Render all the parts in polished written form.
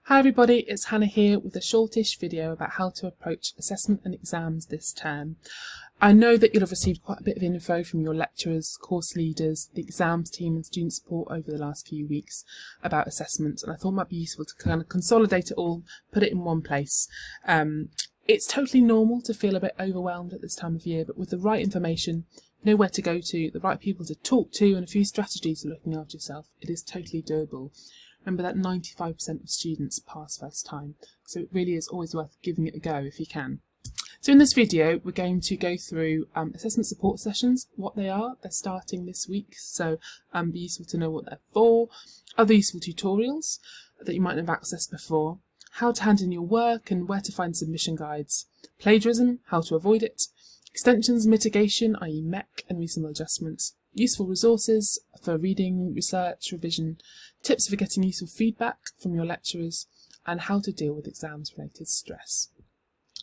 Hi everybody, it's Hannah here with a shortish video about how to approach assessment and exams this term. I know that you'll have received quite a bit of info from your lecturers, course leaders, the exams team and student support over the last few weeks about assessments, and I thought it might be useful to kind of consolidate it all, put it in one place. It's totally normal to feel a bit overwhelmed at this time of year, but with the right information, know where to go to, the right people to talk to, and a few strategies for looking after yourself, it is totally doable. Remember that 95% of students pass first time, so it really is always worth giving it a go if you can. So in this video, we're going to go through assessment support sessions, what they are. They're starting this week, so be useful to know what they're for. Other useful tutorials that you might have accessed before. How to hand in your work and where to find submission guides. Plagiarism, how to avoid it. Extensions, mitigation, i.e. MEC and reasonable adjustments. Useful resources for reading, research, revision, tips for getting useful feedback from your lecturers, and how to deal with exams-related stress.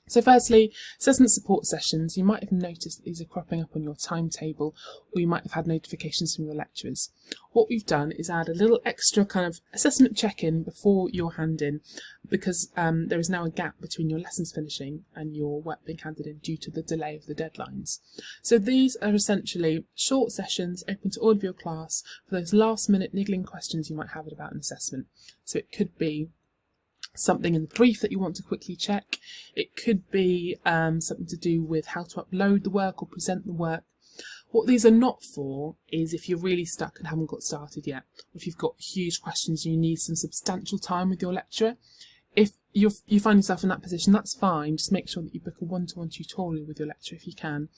So firstly, assessment support sessions. You might have noticed that these are cropping up on your timetable, or you might have had notifications from your lecturers. What we've done is add a little extra kind of assessment check-in before your hand-in, because there is now a gap between your lessons finishing and your work being handed in due to the delay of the deadlines. So these are essentially short sessions open to all of your class for those last-minute niggling questions you might have about an assessment. So it could be something in the brief that you want to quickly check. It could be something to do with how to upload the work or present the work. What these are not for is if you're really stuck and haven't got started yet, or if you've got huge questions and you need some substantial time with your lecturer. If you find yourself in that position, that's fine. Just make sure that you book a one-to-one tutorial with your lecturer if you can.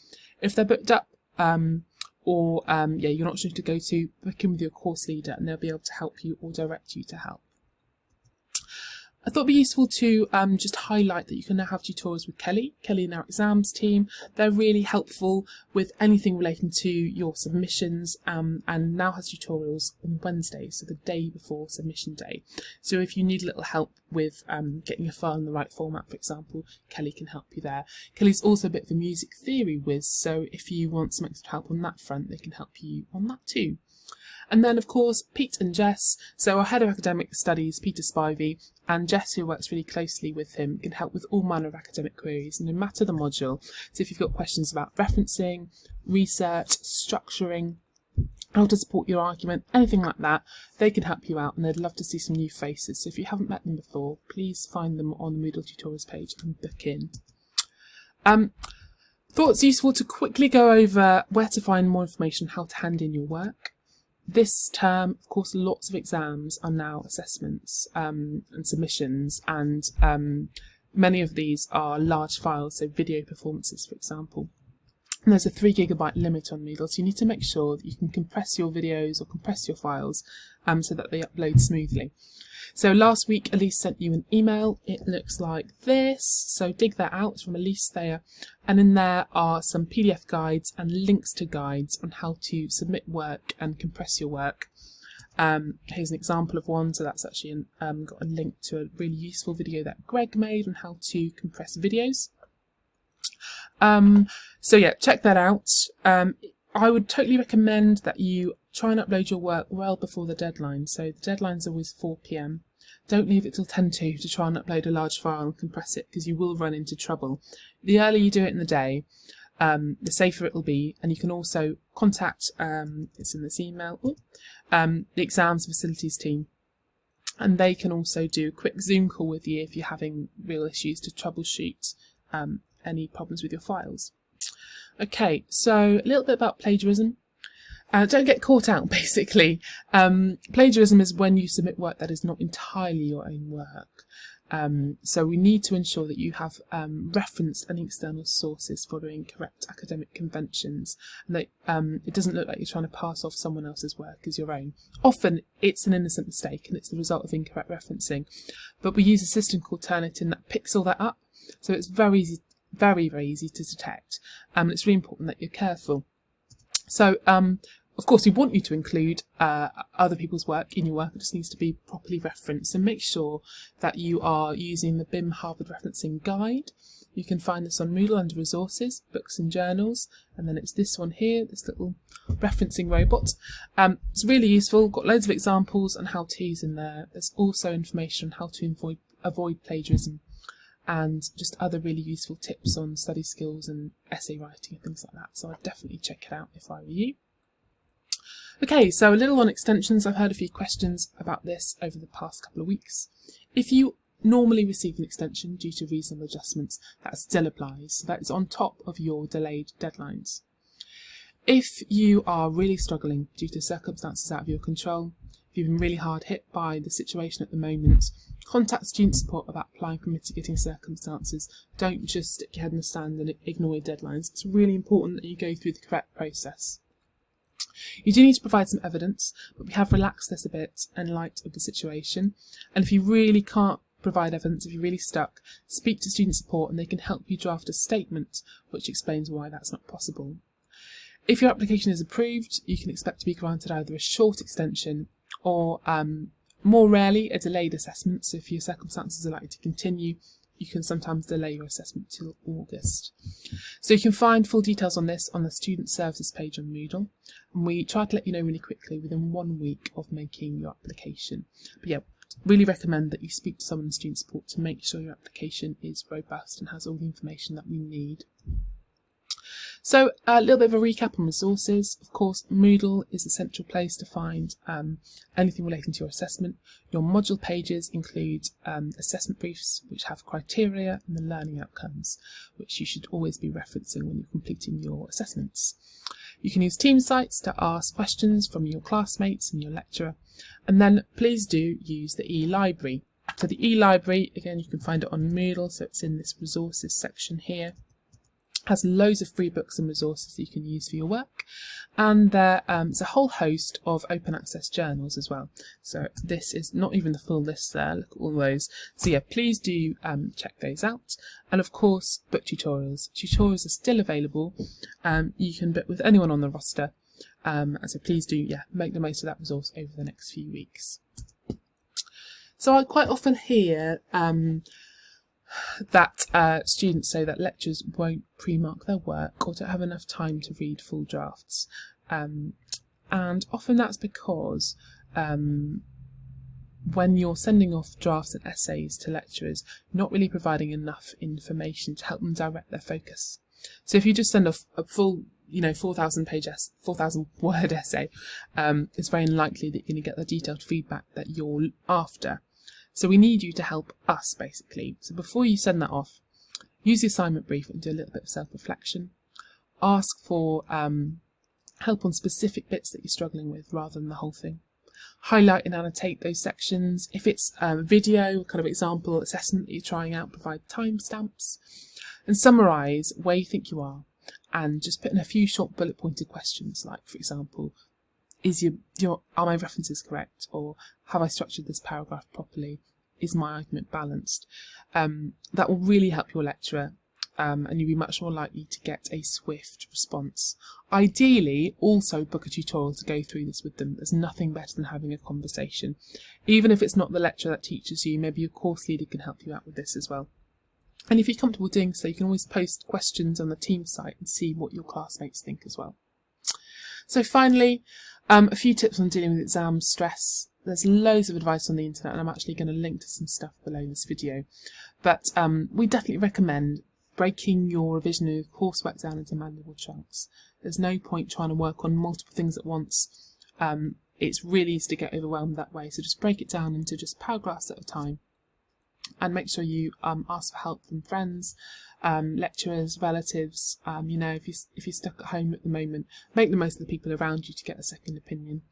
If they're booked up you're not sure who to go to, book in with your course leader and they'll be able to help you or direct you to help. I thought it'd be useful to just highlight that you can now have tutorials with Kelly and our exams team. They're really helpful with anything relating to your submissions and now has tutorials on Wednesday, so the day before submission day. So if you need a little help with getting your file in the right format, for example, Kelly can help you there. Kelly's also a bit of a music theory whiz, so if you want some extra help on that front, they can help you on that too. And then, of course, Pete and Jess, so our Head of Academic Studies, Peter Spivey, and Jess, who works really closely with him, can help with all manner of academic queries, no matter the module. So if you've got questions about referencing, research, structuring, how to support your argument, anything like that, they can help you out, and they'd love to see some new faces. So if you haven't met them before, please find them on the Moodle tutorials page and book in. Thought it's useful to quickly go over where to find more information on how to hand in your work. This term, of course, lots of exams are now assessments and submissions, and many of these are large files, so video performances, for example. And there's a 3 GB limit on Moodle, so you need to make sure that you can compress your videos or compress your files so that they upload smoothly. So last week, Elise sent you an email. It looks like this. So dig that out. It's from Elise Thayer. And in there are some PDF guides and links to guides on how to submit work and compress your work. Here's an example of one. So that's actually got a link to a really useful video that Greg made on how to compress videos. So yeah, check that out. I would totally recommend that you try and upload your work well before the deadline. So the deadline's always 4 PM. Don't leave it till 10 to try and upload a large file and compress it, because you will run into trouble. The earlier you do it in the day, the safer it will be. And you can also contact, it's in this email, the exams facilities team. And they can also do a quick Zoom call with you if you're having real issues to troubleshoot any problems with your files. Okay, so a little bit about plagiarism. Don't get caught out, basically. Plagiarism is when you submit work that is not entirely your own work. So we need to ensure that you have referenced any external sources following correct academic conventions, and that it doesn't look like you're trying to pass off someone else's work as your own. Often it's an innocent mistake and it's the result of incorrect referencing, but we use a system called Turnitin that picks all that up, so it's very easy to detect. It's really important that you're careful. So Of course, we want you to include other people's work in your work. It just needs to be properly referenced. So make sure that you are using the BIM Harvard Referencing Guide. You can find this on Moodle under Resources, Books and Journals, and then it's this one here, this little referencing robot. It's really useful, got loads of examples and how-tos in there. There's also information on how to avoid plagiarism and just other really useful tips on study skills and essay writing and things like that. So I'd definitely check it out if I were you. Okay, so a little on extensions. I've heard a few questions about this over the past couple of weeks. If you normally receive an extension due to reasonable adjustments, that still applies. So that is on top of your delayed deadlines. If you are really struggling due to circumstances out of your control, if you've been really hard hit by the situation at the moment, contact student support about applying for mitigating circumstances. Don't just stick your head in the sand and ignore your deadlines. It's really important that you go through the correct process. You do need to provide some evidence, but we have relaxed this a bit in light of the situation. And if you really can't provide evidence, if you're really stuck, speak to student support and they can help you draft a statement which explains why that's not possible. If your application is approved, you can expect to be granted either a short extension or, more rarely, a delayed assessment. So if your circumstances are likely to continue, you can sometimes delay your assessment till August. So you can find full details on this on the Student Services page on Moodle, and we try to let you know really quickly within 1 week of making your application. But yeah, really recommend that you speak to someone in student support to make sure your application is robust and has all the information that we need. So a little bit of a recap on resources. Of course, Moodle is a central place to find anything relating to your assessment. Your module pages include assessment briefs, which have criteria and the learning outcomes, which you should always be referencing when you're completing your assessments. You can use team sites to ask questions from your classmates and your lecturer. And then please do use the e-library. So the e-library, again, you can find it on Moodle, so it's in this resources section here. Has loads of free books and resources you can use for your work, and there's a whole host of open access journals as well. So this is not even the full list there, look at all those. So yeah, please do check those out. And of course, book tutorials. Tutorials are still available. You can book with anyone on the roster, so please do make the most of that resource over the next few weeks. So I quite often hear that students say that lecturers won't pre-mark their work or don't have enough time to read full drafts. And often that's because when you're sending off drafts and essays to lecturers, you're not really providing enough information to help them direct their focus. So if you just send off a full 4,000 word essay, it's very unlikely that you're going to get the detailed feedback that you're after. So we need you to help us, basically. So before you send that off, use the assignment brief and do a little bit of self-reflection. Ask for help on specific bits that you're struggling with rather than the whole thing. Highlight and annotate those sections. If it's a video, kind of example assessment that you're trying out, provide timestamps. And summarise where you think you are. And just put in a few short bullet pointed questions, like, for example, are my references correct, or have I structured this paragraph properly? Is my argument balanced? That will really help your lecturer, and you'll be much more likely to get a swift response. Ideally, also book a tutorial to go through this with them. There's nothing better than having a conversation. Even if it's not the lecturer that teaches you, maybe your course leader can help you out with this as well. And if you're comfortable doing so, you can always post questions on the team site and see what your classmates think as well. So finally, a few tips on dealing with exam stress. There's loads of advice on the internet, and I'm actually going to link to some stuff below this video. But we definitely recommend breaking your revision of coursework down into manageable chunks. There's no point trying to work on multiple things at once. It's really easy to get overwhelmed that way, so just break it down into just paragraphs at a time. And make sure you ask for help from friends, lecturers, relatives. If you're stuck at home at the moment, make the most of the people around you to get a second opinion.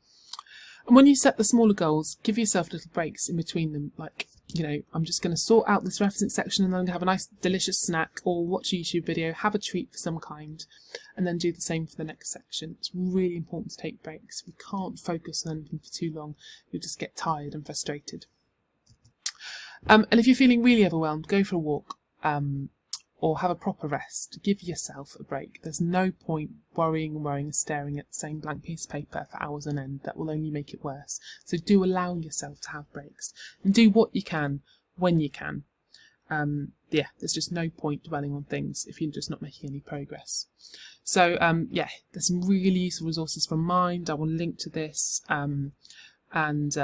And when you set the smaller goals, give yourself little breaks in between them. Like, I'm just going to sort out this referencing section and then I'm going to have a nice delicious snack, or watch a YouTube video, have a treat for some kind, and then do the same for the next section. It's really important to take breaks. We can't focus on anything for too long. You'll just get tired and frustrated. And if you're feeling really overwhelmed, go for a walk. or have a proper rest. Give yourself a break. There's no point worrying and staring at the same blank piece of paper for hours on end. That will only make it worse. So do allow yourself to have breaks and do what you can when you can. There's just no point dwelling on things if you're just not making any progress. So there's some really useful resources from Mind. I will link to this, a nice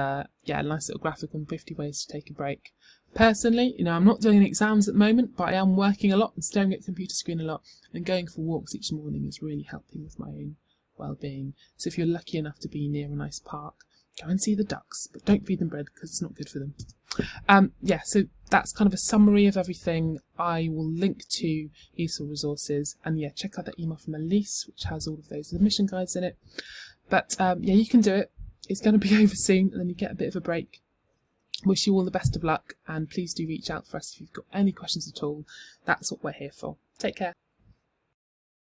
little graphic on 50 ways to take a break. Personally, I'm not doing exams at the moment, but I am working a lot and staring at the computer screen a lot, and going for walks each morning is really helping with my own well-being. So if you're lucky enough to be near a nice park, go and see the ducks, but don't feed them bread because it's not good for them. So that's kind of a summary of everything. I will link to useful resources, and check out that email from Elise, which has all of those admission guides in it. But you can do it. It's going to be over soon, and then you get a bit of a break. Wish you all the best of luck, and please do reach out for us if you've got any questions at all. That's what we're here for. Take care.